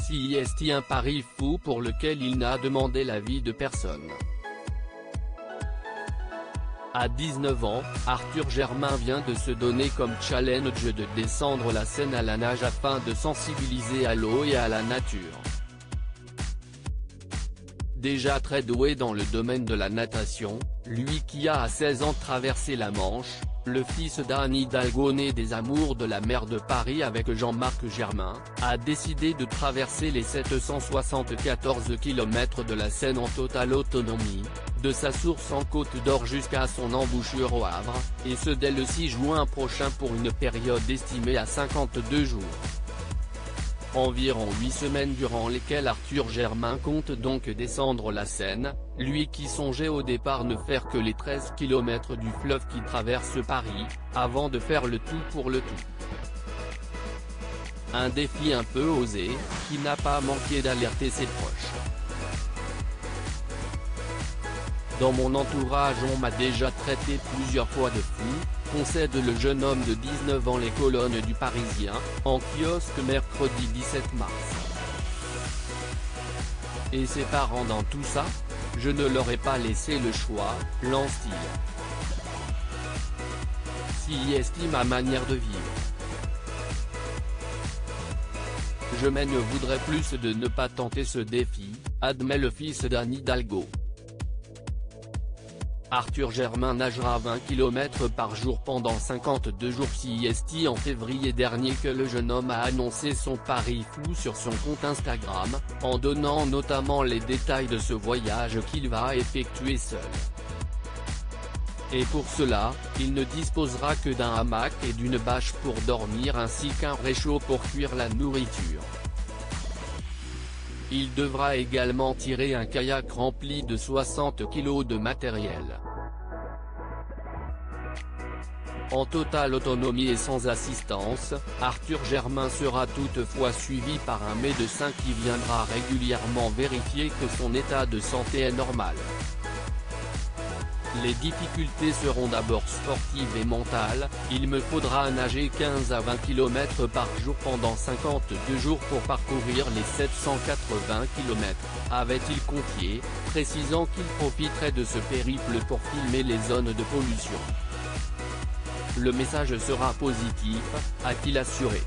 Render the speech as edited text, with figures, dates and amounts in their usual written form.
CIST, un pari fou pour lequel il n'a demandé l'avis de personne. À 19 ans, Arthur Germain vient de se donner comme challenge de descendre la Seine à la nage afin de sensibiliser à l'eau et à la nature. Déjà très doué dans le domaine de la natation, lui qui a à 16 ans traversé la Manche, le fils d'Anne Hidalgo né des amours de la mer de Paris avec Jean-Marc Germain, a décidé de traverser les 774 km de la Seine en totale autonomie, de sa source en Côte d'Or jusqu'à son embouchure au Havre, et ce dès le 6 juin prochain pour une période estimée à 52 jours. Environ 8 semaines durant lesquelles Arthur Germain compte donc descendre la Seine, lui qui songeait au départ ne faire que les 13 km du fleuve qui traverse Paris, avant de faire le tout pour le tout. Un défi un peu osé, qui n'a pas manqué d'alerter ses proches. Dans mon entourage on m'a déjà traité plusieurs fois de fou, concède le jeune homme de 19 ans les colonnes du Parisien, en kiosque mercredi 17 mars. Et ses parents dans tout ça? Je ne leur ai pas laissé le choix, lance-t-il. CIST, ma manière de vivre. Je ne voudrais plus de ne pas tenter ce défi, admet le fils d'Anne Hidalgo. Arthur Germain nagera 20 km par jour pendant 52 jours. CIST, en février dernier que le jeune homme a annoncé son pari fou sur son compte Instagram, en donnant notamment les détails de ce voyage qu'il va effectuer seul. Et pour cela, il ne disposera que d'un hamac et d'une bâche pour dormir ainsi qu'un réchaud pour cuire la nourriture. Il devra également tirer un kayak rempli de 60 kg de matériel. En totale autonomie et sans assistance, Arthur Germain sera toutefois suivi par un médecin qui viendra régulièrement vérifier que son état de santé est normal. Les difficultés seront d'abord sportives et mentales, il me faudra nager 15 à 20 km par jour pendant 52 jours pour parcourir les 780 km, avait-il confié, précisant qu'il profiterait de ce périple pour filmer les zones de pollution. Le message sera positif, a-t-il assuré.